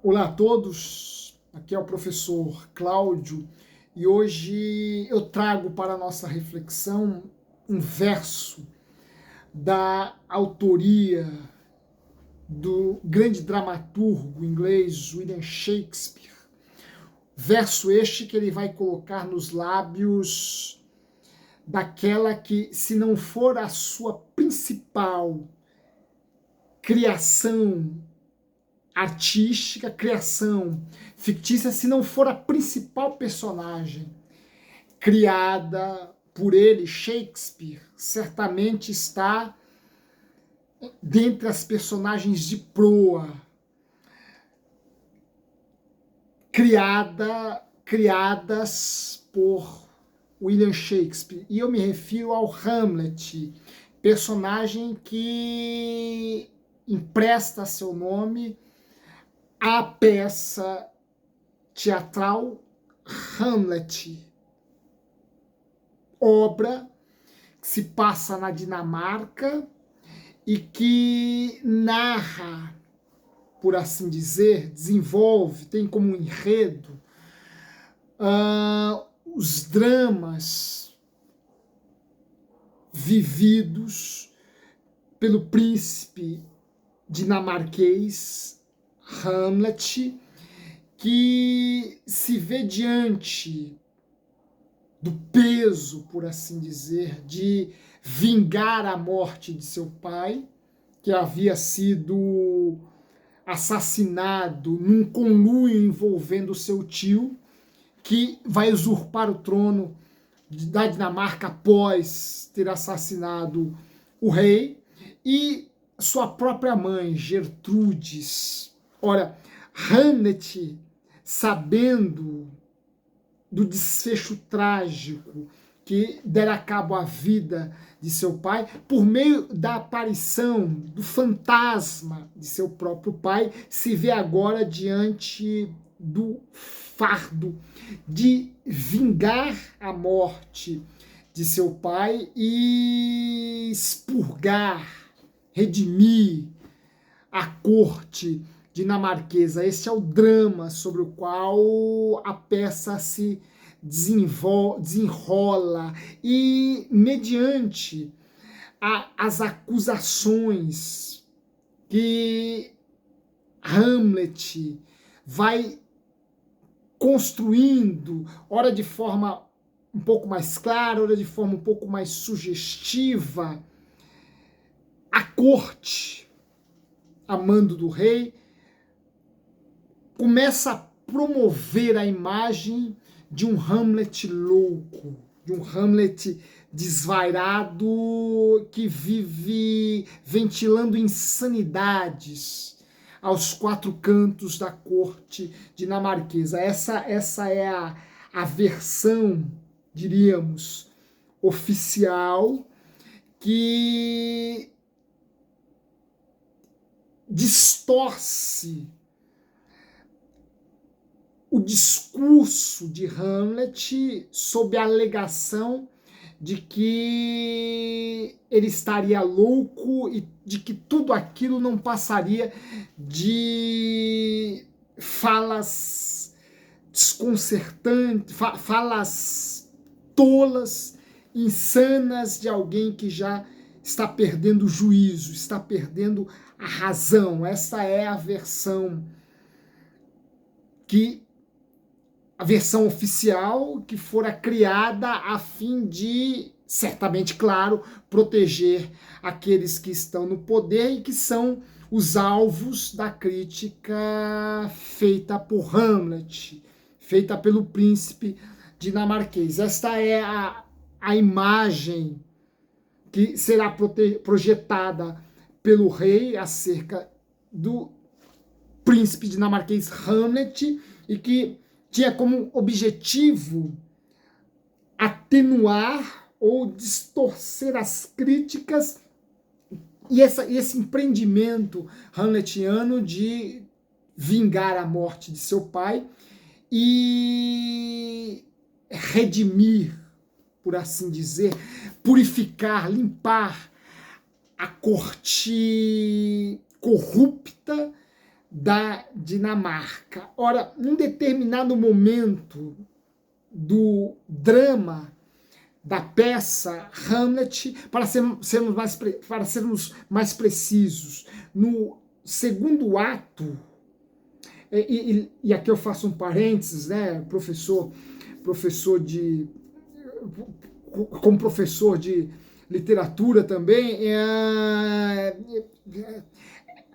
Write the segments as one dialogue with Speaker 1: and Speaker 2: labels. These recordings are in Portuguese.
Speaker 1: Olá a todos, aqui é o professor Cláudio e hoje eu trago para a nossa reflexão um verso da autoria do grande dramaturgo inglês William Shakespeare. Verso este que ele vai colocar nos lábios daquela que, se não for a sua principal criação artística, criação fictícia, se não for a principal personagem criada por ele, Shakespeare, certamente está dentre as personagens de proa criadas por William Shakespeare. E eu me refiro ao Hamlet, personagem que empresta seu nome à peça teatral Hamlet, obra que se passa na Dinamarca e que narra, por assim dizer, desenvolve, tem como enredo os dramas vividos pelo príncipe dinamarquês Hamlet, que se vê diante do peso, por assim dizer, de vingar a morte de seu pai, que havia sido assassinado num conluio envolvendo seu tio, que vai usurpar o trono da Dinamarca após ter assassinado o rei, e sua própria mãe, Gertrudes. Ora, Hamlet, sabendo do desfecho trágico que dera cabo à vida de seu pai, por meio da aparição do fantasma de seu próprio pai, se vê agora diante do fardo de vingar a morte de seu pai e expurgar, redimir a corte dinamarquesa. Esse é o drama sobre o qual a peça se desenrola e mediante as acusações que Hamlet vai construindo, ora de forma um pouco mais clara, ora de forma um pouco mais sugestiva, a corte, a mando do rei, começa a promover a imagem de um Hamlet louco, de um Hamlet desvairado que vive ventilando insanidades aos quatro cantos da corte dinamarquesa. Essa é a versão, diríamos, oficial, que distorce o discurso de Hamlet sob a alegação de que ele estaria louco e de que tudo aquilo não passaria de falas desconcertantes, falas tolas, insanas de alguém que já está perdendo o juízo, está perdendo a razão. Essa é a versão oficial que fora criada a fim de, certamente, claro, proteger aqueles que estão no poder e que são os alvos da crítica feita por Hamlet, feita pelo príncipe dinamarquês. Esta é a imagem que será projetada pelo rei acerca do príncipe dinamarquês Hamlet, e que tinha como objetivo atenuar ou distorcer as críticas e esse empreendimento hamletiano de vingar a morte de seu pai e redimir, por assim dizer, purificar, limpar a corte corrupta da Dinamarca. Ora, num determinado momento do drama da peça Hamlet, para sermos mais precisos, no segundo ato, e aqui eu faço um parênteses, né, como professor de literatura também,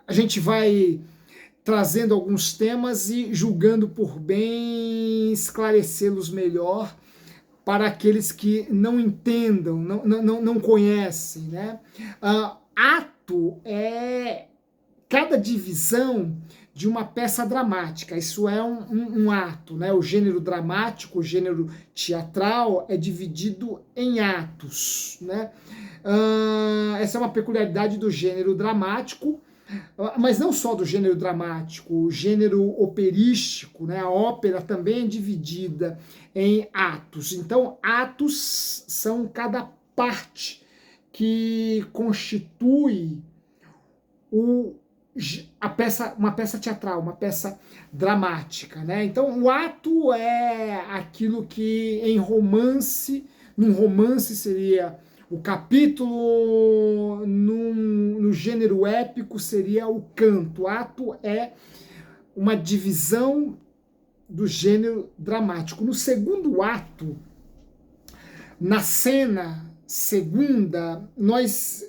Speaker 1: a gente vai trazendo alguns temas e julgando por bem esclarecê-los melhor para aqueles que não entendam, não conhecem, né? Ato é cada divisão de uma peça dramática. Isso é um ato, né? O gênero dramático, o gênero teatral é dividido em atos, né? Essa é uma peculiaridade do gênero dramático, mas não só do gênero dramático, o gênero operístico, né? A ópera também é dividida em atos. Então, atos são cada parte que constitui uma peça teatral, uma peça dramática, né? Então, o ato é aquilo que num romance seria o capítulo, no gênero épico seria o canto. O ato é uma divisão do gênero dramático. No segundo ato, na cena segunda, nós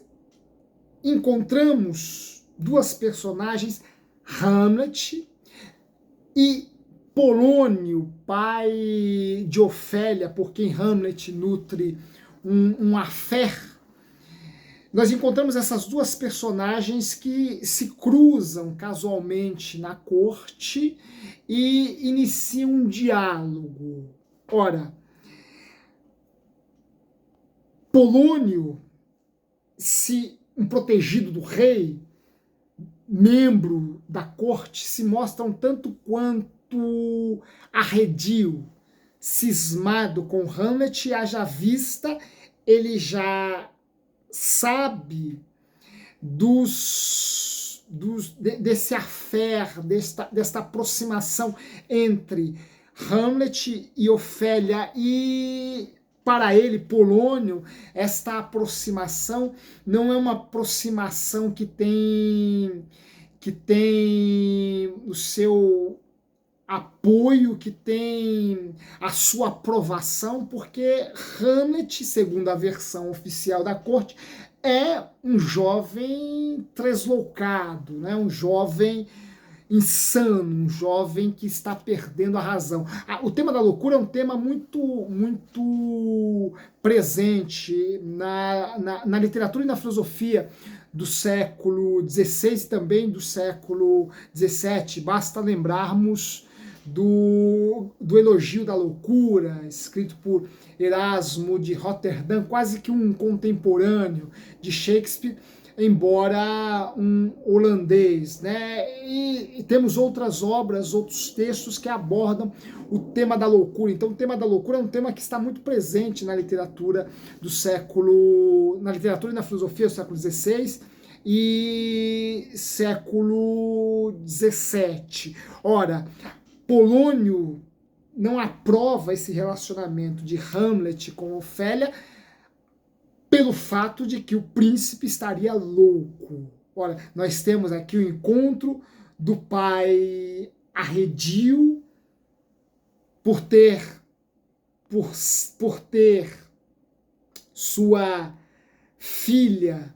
Speaker 1: encontramos duas personagens, Hamlet e Polônio, pai de Ofélia, por quem Hamlet nutre um affair. Nós encontramos essas duas personagens que se cruzam casualmente na corte e iniciam um diálogo. Ora, Polônio, um protegido do rei, membro da corte, se mostra um tanto quanto arredio, cismado com Hamlet, haja vista, ele já sabe desse affair, desta aproximação entre Hamlet e Ofélia, e para ele, Polônio, esta aproximação não é uma aproximação que tem o seu apoio, que tem a sua aprovação, porque Hamlet, segundo a versão oficial da corte, é um jovem tresloucado, né? Um jovem insano, um jovem que está perdendo a razão. O tema da loucura é um tema muito presente na literatura e na filosofia do século XVI e também do século XVII. Basta lembrarmos do Elogio da Loucura, escrito por Erasmo de Roterdã, quase que um contemporâneo de Shakespeare, embora um holandês, né? E temos outras obras, outros textos que abordam o tema da loucura. Então, o tema da loucura é um tema que está muito presente na literatura na literatura e na filosofia do século XVI e século XVII. Ora, Polônio não aprova esse relacionamento de Hamlet com Ofélia pelo fato de que o príncipe estaria louco. Olha, nós temos aqui o encontro do pai arredio por ter sua filha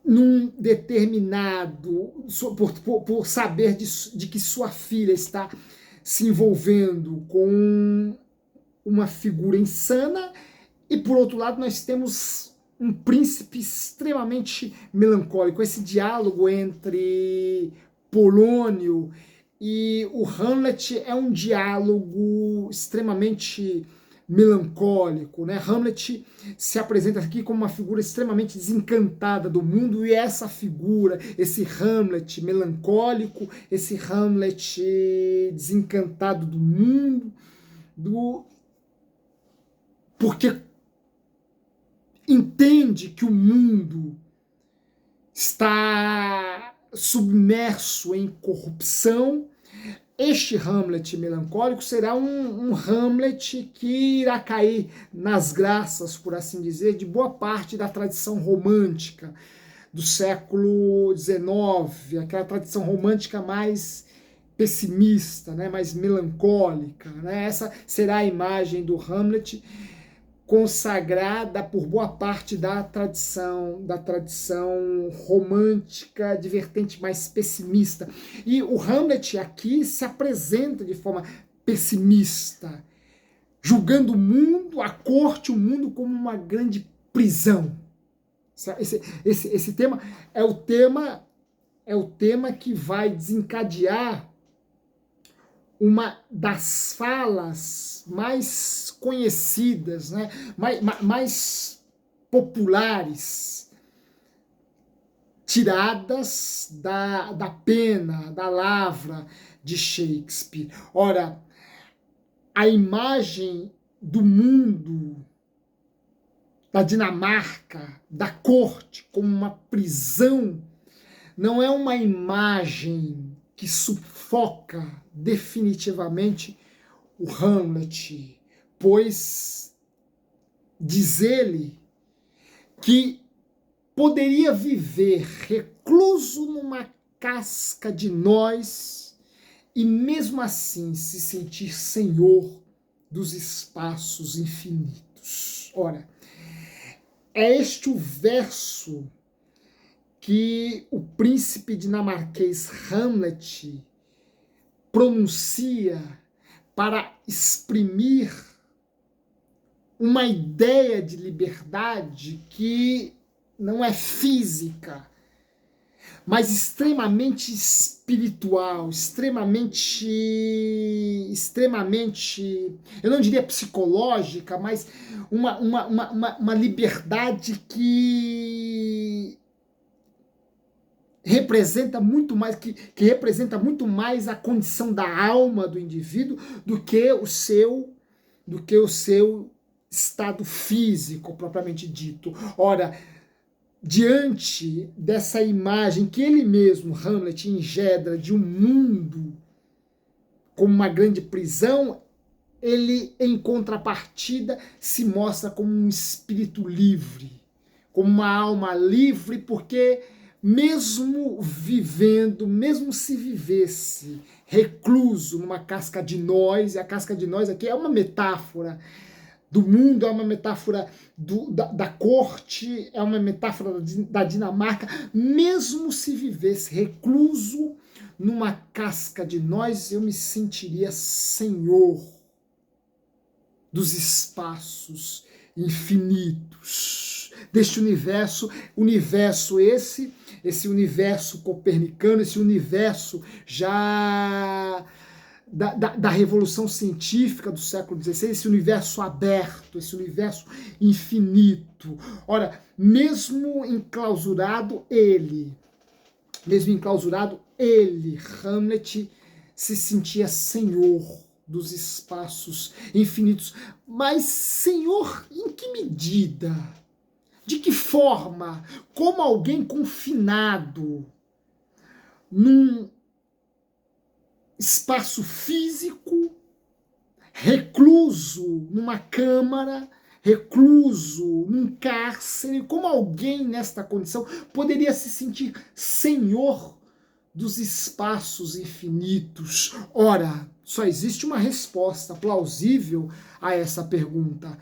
Speaker 1: num determinado, por saber de que sua filha está se envolvendo com uma figura insana. E, por outro lado, nós temos um príncipe extremamente melancólico. Esse diálogo entre Polônio e o Hamlet é um diálogo extremamente melancólico, né? Hamlet se apresenta aqui como uma figura extremamente desencantada do mundo, e essa figura, esse Hamlet melancólico, esse Hamlet desencantado do mundo, porque entende que o mundo está submerso em corrupção. Este Hamlet melancólico será um Hamlet que irá cair nas graças, por assim dizer, de boa parte da tradição romântica do século XIX, aquela tradição romântica mais pessimista, né, mais melancólica, né? Essa será a imagem do Hamlet consagrada por boa parte da tradição romântica, de vertente mais pessimista. E o Hamlet aqui se apresenta de forma pessimista, julgando o mundo como uma grande prisão. Esse tema é o tema que vai desencadear uma das falas mais conhecidas, né, mais populares, tiradas da pena, da lavra de Shakespeare. Ora, a imagem do mundo, da Dinamarca, da corte, como uma prisão, não é uma imagem que sufoca definitivamente o Hamlet, pois diz ele que poderia viver recluso numa casca de nós e mesmo assim se sentir senhor dos espaços infinitos. Ora, é este o verso que o príncipe dinamarquês Hamlet pronuncia para exprimir uma ideia de liberdade que não é física, mas extremamente espiritual, extremamente, eu não diria psicológica, mas uma liberdade que representa muito mais, que representa muito mais a condição da alma do indivíduo do que o seu estado físico propriamente dito. Ora, diante dessa imagem que ele mesmo, Hamlet, engendra de um mundo como uma grande prisão, ele, em contrapartida, se mostra como um espírito livre, como uma alma livre, porque mesmo se vivesse recluso numa casca de nós, e a casca de nós aqui é uma metáfora do mundo, é uma metáfora da corte, é uma metáfora da Dinamarca, mesmo se vivesse recluso numa casca de nós, eu me sentiria senhor dos espaços infinitos deste universo esse universo copernicano, esse universo já da Revolução Científica do século XVI, esse universo aberto, esse universo infinito. Ora, mesmo enclausurado ele, Hamlet, se sentia senhor dos espaços infinitos. Mas, senhor, em que medida? De que forma? Como alguém confinado num espaço físico, recluso numa câmara, recluso num cárcere, como alguém nesta condição poderia se sentir senhor dos espaços infinitos? Ora, só existe uma resposta plausível a essa pergunta.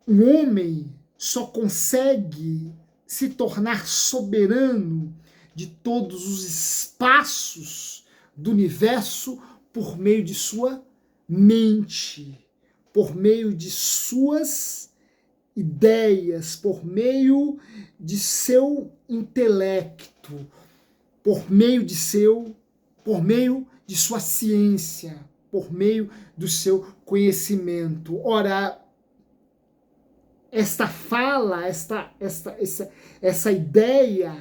Speaker 1: Um homem só consegue se tornar soberano de todos os espaços do universo por meio de sua mente, por meio de suas ideias, por meio de seu intelecto, por meio de sua ciência, por meio do seu conhecimento. Ora, esta fala, essa ideia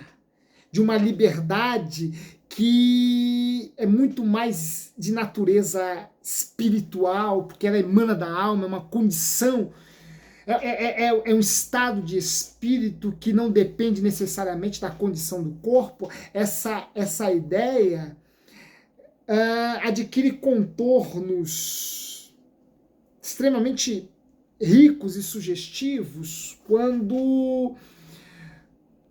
Speaker 1: de uma liberdade que é muito mais de natureza espiritual, porque ela emana da alma, é uma condição é um estado de espírito que não depende necessariamente da condição do corpo. Essa ideia adquire contornos extremamente ricos e sugestivos quando,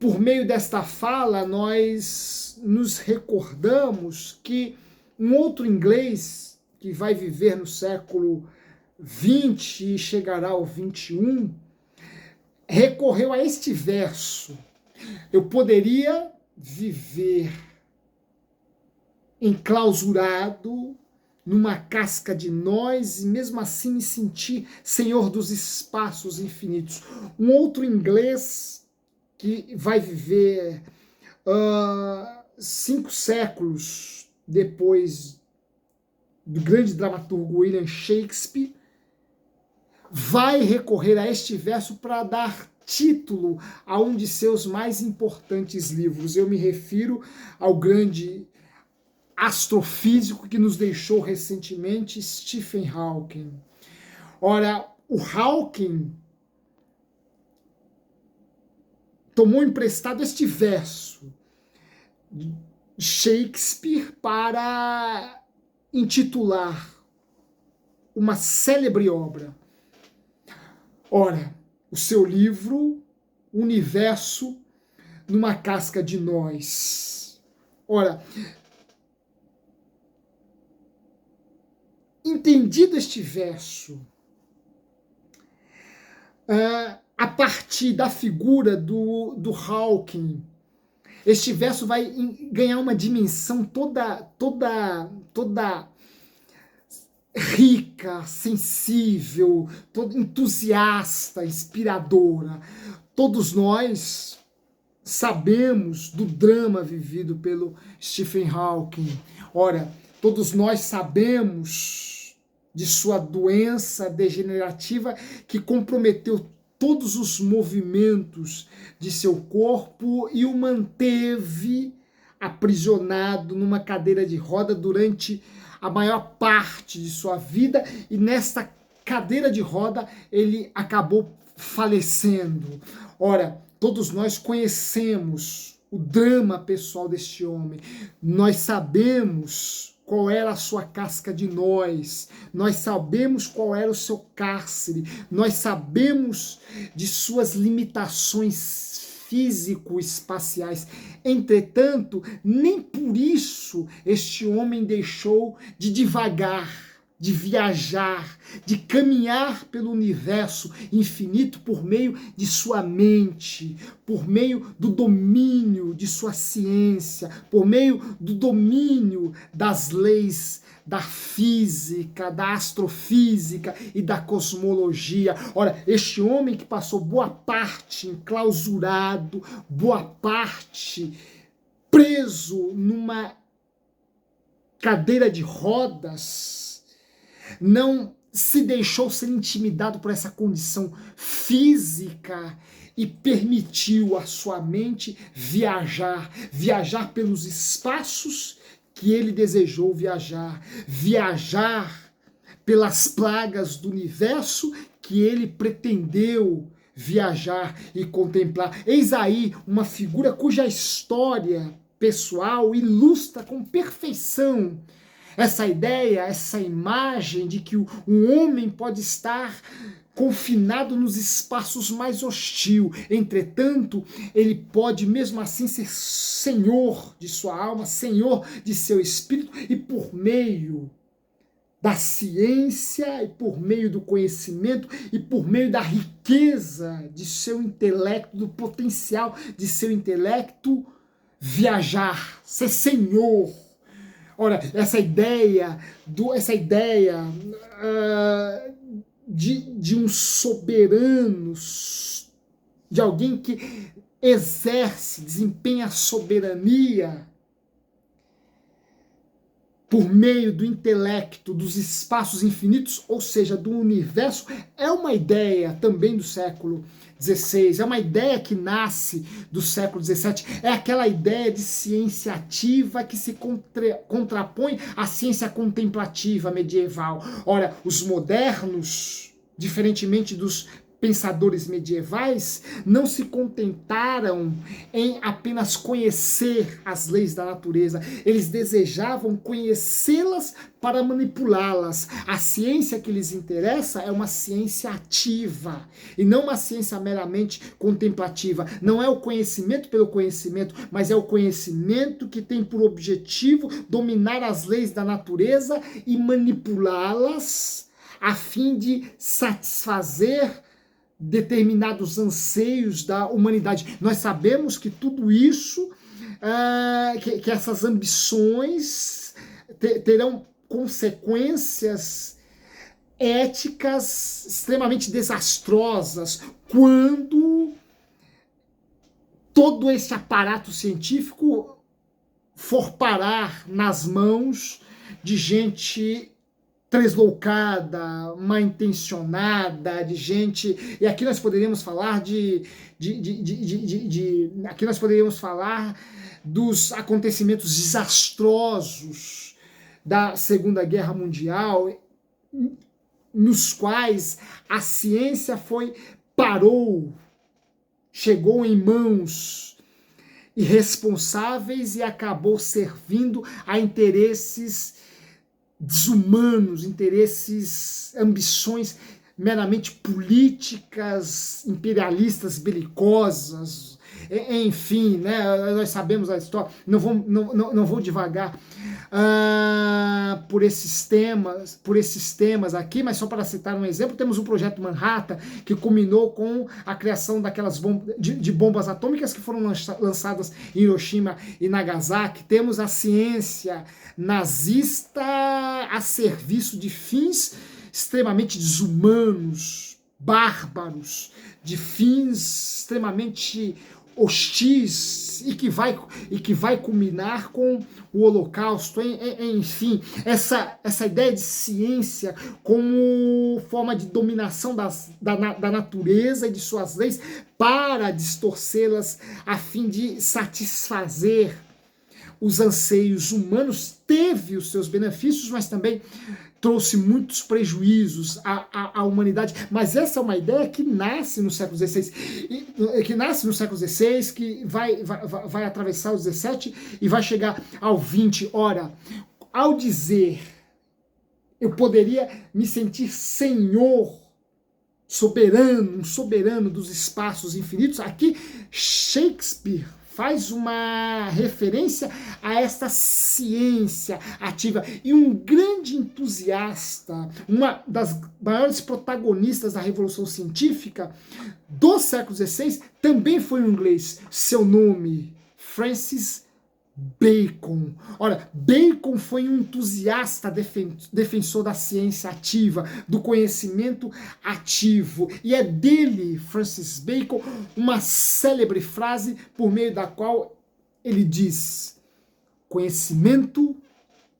Speaker 1: por meio desta fala, nós nos recordamos que um outro inglês que vai viver no século XX e chegará ao XXI, recorreu a este verso: eu poderia viver enclausurado numa casca de nós e mesmo assim me sentir senhor dos espaços infinitos. Um outro inglês que vai viver 5 séculos depois do grande dramaturgo William Shakespeare, vai recorrer a este verso para dar título a um de seus mais importantes livros. Eu me refiro ao grande astrofísico que nos deixou recentemente, Stephen Hawking. Ora, o Hawking tomou emprestado este verso de Shakespeare para intitular uma célebre obra. Ora, o seu livro, Universo numa Casca de Nós. Ora, entendido este verso, a partir da figura do Hawking, este verso vai ganhar uma dimensão toda rica, sensível, toda entusiasta, inspiradora. Todos nós sabemos do drama vivido pelo Stephen Hawking. Ora, todos nós sabemos de sua doença degenerativa que comprometeu todos os movimentos de seu corpo e o manteve aprisionado numa cadeira de roda durante a maior parte de sua vida, e nesta cadeira de roda ele acabou falecendo. Ora, todos nós conhecemos o drama pessoal deste homem, nós sabemos qual era a sua casca de nós sabemos qual era o seu cárcere, nós sabemos de suas limitações físico-espaciais. Entretanto, nem por isso este homem deixou de divagar, de viajar, de caminhar pelo universo infinito por meio de sua mente, por meio do domínio de sua ciência, por meio do domínio das leis da física, da astrofísica e da cosmologia. Ora, este homem que passou boa parte enclausurado, boa parte preso numa cadeira de rodas, não se deixou ser intimidado por essa condição física e permitiu a sua mente viajar pelos espaços que ele desejou viajar pelas plagas do universo que ele pretendeu viajar e contemplar. Eis aí uma figura cuja história pessoal ilustra com perfeição essa ideia, essa imagem de que um homem pode estar confinado nos espaços mais hostil. Entretanto, ele pode mesmo assim ser senhor de sua alma, senhor de seu espírito, e por meio da ciência, e por meio do conhecimento, e por meio da riqueza de seu intelecto, do potencial de seu intelecto, viajar, ser senhor. Ora, essa ideia de um soberano, de alguém que exerce, desempenha a soberania por meio do intelecto, dos espaços infinitos, ou seja, do universo, é uma ideia também do século XVI, é uma ideia que nasce do século XVII, é aquela ideia de ciência ativa que se contrapõe à ciência contemplativa medieval. Ora, os modernos, diferentemente dos pensadores medievais não se contentaram em apenas conhecer as leis da natureza, eles desejavam conhecê-las para manipulá-las. A ciência que lhes interessa é uma ciência ativa e não uma ciência meramente contemplativa. Não é o conhecimento pelo conhecimento, mas é o conhecimento que tem por objetivo dominar as leis da natureza e manipulá-las a fim de satisfazer determinados anseios da humanidade. Nós sabemos que tudo isso, que essas ambições terão consequências éticas extremamente desastrosas quando todo esse aparato científico for parar nas mãos de gente tresloucada, mal intencionada, de gente. E aqui nós poderíamos falar aqui nós poderíamos falar dos acontecimentos desastrosos da Segunda Guerra Mundial, nos quais a ciência parou, chegou em mãos irresponsáveis e acabou servindo a interesses desumanos, interesses, ambições meramente políticas, imperialistas, belicosas, enfim, né, nós sabemos a história, não vou devagar por esses temas aqui, mas só para citar um exemplo, temos o projeto Manhattan, que culminou com a criação daquelas bombas atômicas que foram lançadas em Hiroshima e Nagasaki. Temos a ciência nazista a serviço de fins extremamente desumanos, bárbaros, de fins extremamente hostis e que vai culminar com o Holocausto, enfim, essa ideia de ciência como forma de dominação da natureza e de suas leis para distorcê-las a fim de satisfazer os anseios humanos, teve os seus benefícios, mas também trouxe muitos prejuízos à humanidade. Mas essa é uma ideia que nasce no século XVI, que vai atravessar o XVII e vai chegar ao XX. Ora, ao dizer eu poderia me sentir senhor, soberano, um soberano dos espaços infinitos, aqui Shakespeare faz uma referência a esta ciência ativa. E um grande entusiasta, uma das maiores protagonistas da Revolução Científica do século XVI, também foi um inglês. Seu nome, Francis Bacon. Ora, Bacon foi um entusiasta defensor da ciência ativa, do conhecimento ativo. E é dele, Francis Bacon, uma célebre frase por meio da qual ele diz: conhecimento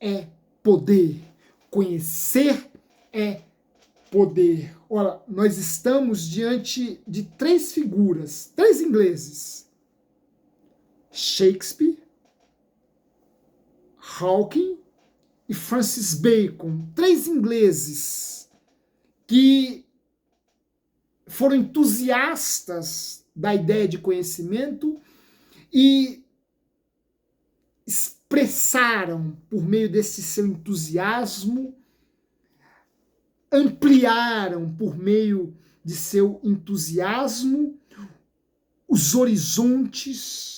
Speaker 1: é poder. Conhecer é poder. Ora, nós estamos diante de três figuras, três ingleses: Shakespeare, Hawking e Francis Bacon, três ingleses que foram entusiastas da ideia de conhecimento e expressaram, por meio desse seu entusiasmo, ampliaram por meio de seu entusiasmo os horizontes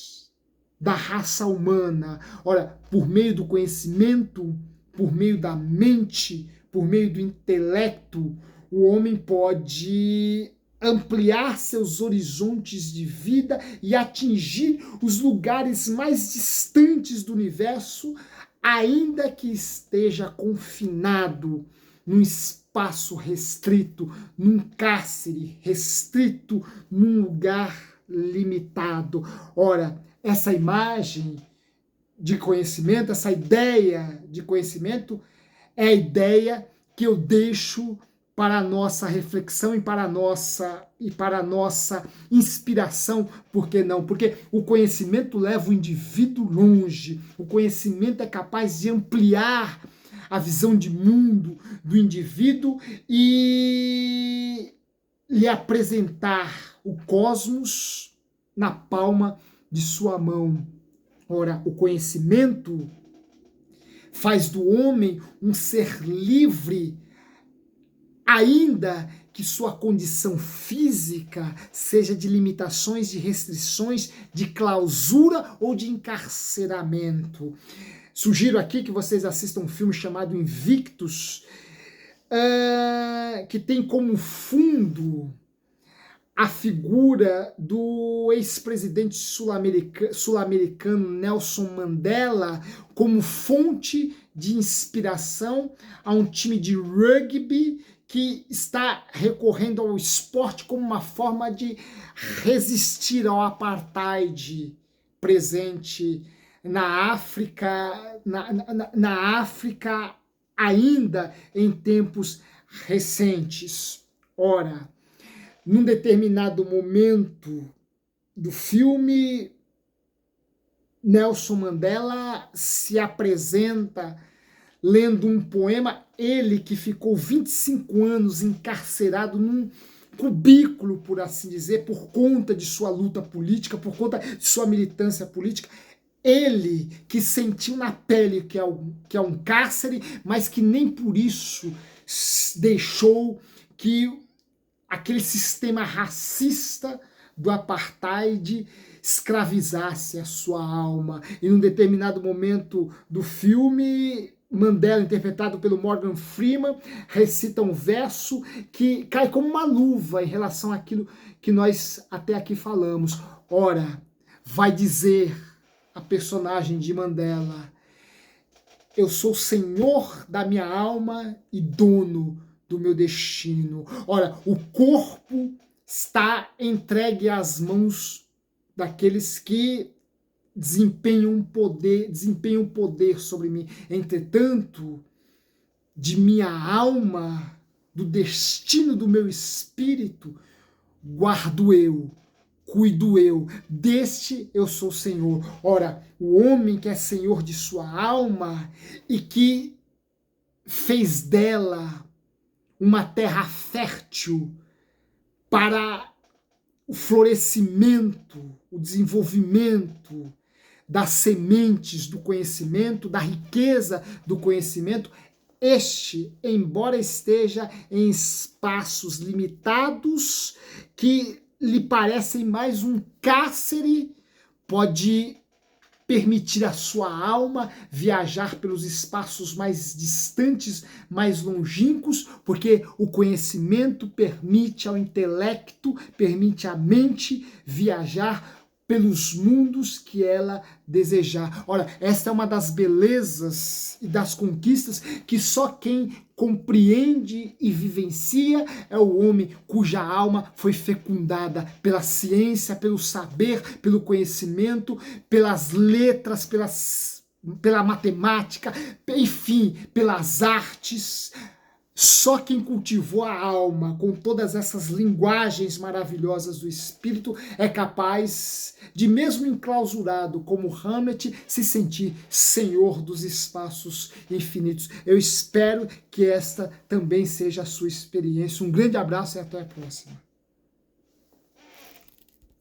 Speaker 1: da raça humana. Ora, por meio do conhecimento, por meio da mente, por meio do intelecto, o homem pode ampliar seus horizontes de vida e atingir os lugares mais distantes do universo, ainda que esteja confinado num espaço restrito, num cárcere restrito, num lugar limitado. Ora, essa imagem de conhecimento, essa ideia de conhecimento é a ideia que eu deixo para a nossa reflexão e para a nossa inspiração. Por que não? Porque o conhecimento leva o indivíduo longe, o conhecimento é capaz de ampliar a visão de mundo do indivíduo e lhe apresentar o cosmos na palma de sua mão. Ora, o conhecimento faz do homem um ser livre, ainda que sua condição física seja de limitações, de restrições, de clausura ou de encarceramento. Sugiro aqui que vocês assistam um filme chamado Invictus, que tem como fundo a figura do ex-presidente sul-americano Nelson Mandela como fonte de inspiração a um time de rugby que está recorrendo ao esporte como uma forma de resistir ao apartheid presente na África, na África ainda em tempos recentes. Ora, num determinado momento do filme, Nelson Mandela se apresenta lendo um poema, ele que ficou 25 anos encarcerado num cubículo, por assim dizer, por conta de sua luta política, por conta de sua militância política. Ele que sentiu na pele que é um cárcere, mas que nem por isso deixou que aquele sistema racista do apartheid escravizasse a sua alma. E num determinado momento do filme, Mandela, interpretado pelo Morgan Freeman, recita um verso que cai como uma luva em relação àquilo que nós até aqui falamos. Ora, vai dizer a personagem de Mandela: eu sou senhor da minha alma e dono do meu destino. Ora, o corpo está entregue às mãos daqueles que desempenham poder sobre mim. Entretanto, de minha alma, do destino do meu espírito, guardo eu, cuido eu, deste eu sou senhor. Ora, o homem que é senhor de sua alma e que fez dela uma terra fértil para o florescimento, o desenvolvimento das sementes do conhecimento, da riqueza do conhecimento, este, embora esteja em espaços limitados que lhe parecem mais um cárcere, pode permitir à sua alma viajar pelos espaços mais distantes, mais longínquos, porque o conhecimento permite ao intelecto, permite à mente viajar pelos mundos que ela desejar. Ora, esta é uma das belezas e das conquistas que só quem compreende e vivencia é o homem cuja alma foi fecundada pela ciência, pelo saber, pelo conhecimento, pelas letras, pela matemática, enfim, pelas artes. Só quem cultivou a alma com todas essas linguagens maravilhosas do espírito é capaz de, mesmo enclausurado como Hamlet, se sentir senhor dos espaços infinitos. Eu espero que esta também seja a sua experiência. Um grande abraço e até a próxima.